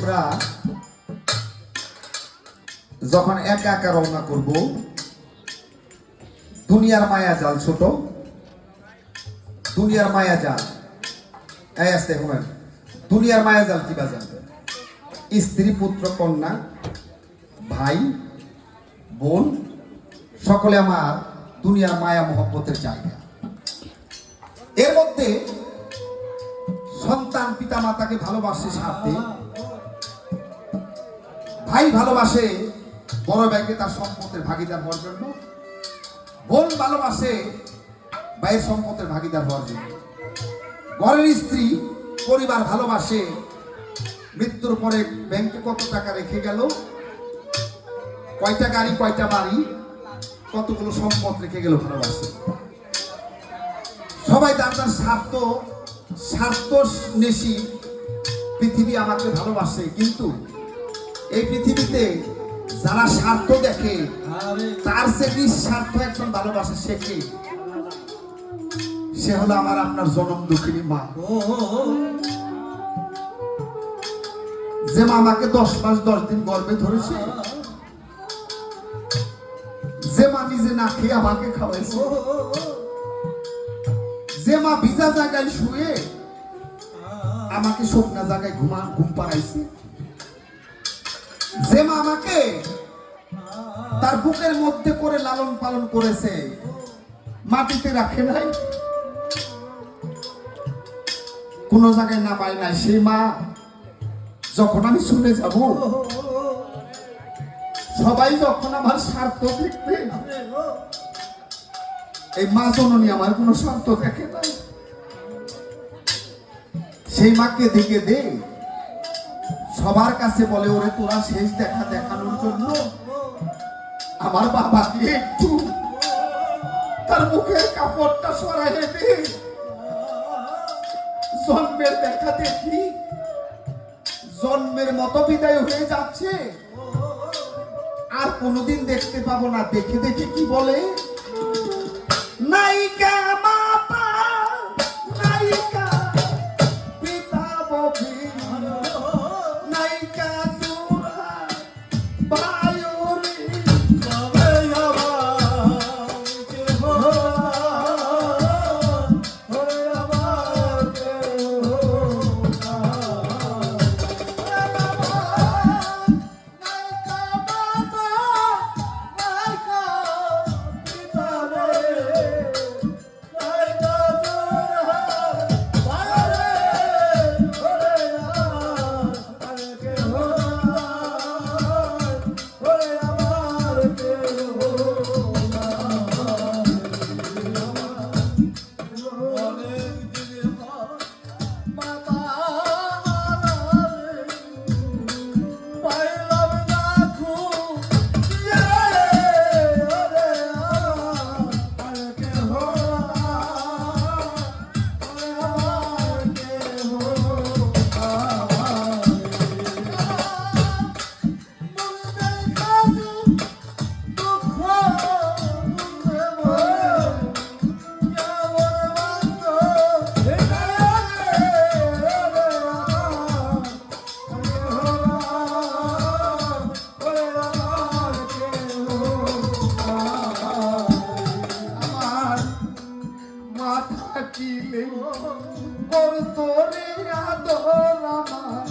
আমরা যখন একা একা রওনা করব, দুনিয়ার মায়া জাল ছোট, দুনিয়ার মায়া জাল এই আসতে হুমেন, দুনিয়ার মায়া জাল কি বাজান? স্ত্রী, পুত্র, কন্যা, ভাই, বোন সকলে আমার দুনিয়ার মায়া মহব্বতের জায়গা। এর মধ্যে সন্তান পিতা মাতাকে ভালোবাসে স্বার্থে, ভাই ভালোবাসে বড় ভাইকে তার সম্পদের ভাগিদার হওয়ার জন্য, বোন ভালোবাসে ভাইয়ের সম্পদের ভাগিদার হওয়ার জন্য, ঘরের স্ত্রী পরিবার ভালোবাসে মৃত্যুর পরে ব্যাংকে কত টাকা রেখে গেল, কয়টা গাড়ি, কয়টা বাড়ি, কতগুলো সম্পদ রেখে গেল, ভালোবাসে। সবাই তার তার স্বার্থ নেশি পৃথিবী আমাকে ভালোবাসে। কিন্তু এই পৃথিবীতে যারা স্বার্থ দেখে তার সে নিঃস্বার্থ একজন ভালোবাসে, সে কে? সে হলো আমার আপনার জনম দুঃখিনী মা। যে মা আমাকে 10 মাস 10 দিন গর্ভে ধরেছে, যে মা নিজে না খেয়ে আমাকে খাওয়াইছে, যে মা ভিজা জায়গায় শুয়ে আমাকে শুকনা জায়গায় ঘুম পাড়াইছে, যে মা আমাকে তার বুকের মধ্যে করে লালন পালন করেছে, মাটিতে রাখে নাই, কোন জায়গায় নামায় নাই, সেই মা যখন আমি শুনে যাব, সবাই যখন আমার স্বার্থ দেখবে, এই মা জননী আমার কোনো স্বার্থ দেখে নাই, সেই মাকে দেখে দে সবার কাছে বলে, ওরে তোরা শেষ দেখা দেখানোর জন্য আমার বাবাকে একটু তার মুখের কাপড়টা সরাইয়ে দে, জন্মের দেখা দেখি জন্মের মতো বিদায় হয়ে যাচ্ছে, আর কোনোদিন দেখতে পাবো না। দেখে দেখে কি বলে, নায়িকা মাতা নায়িকা পিতা ববি নায়িকা তোরা বায়ুরি তবে আমাকে হরে আমাকে করতো রে আদর আমার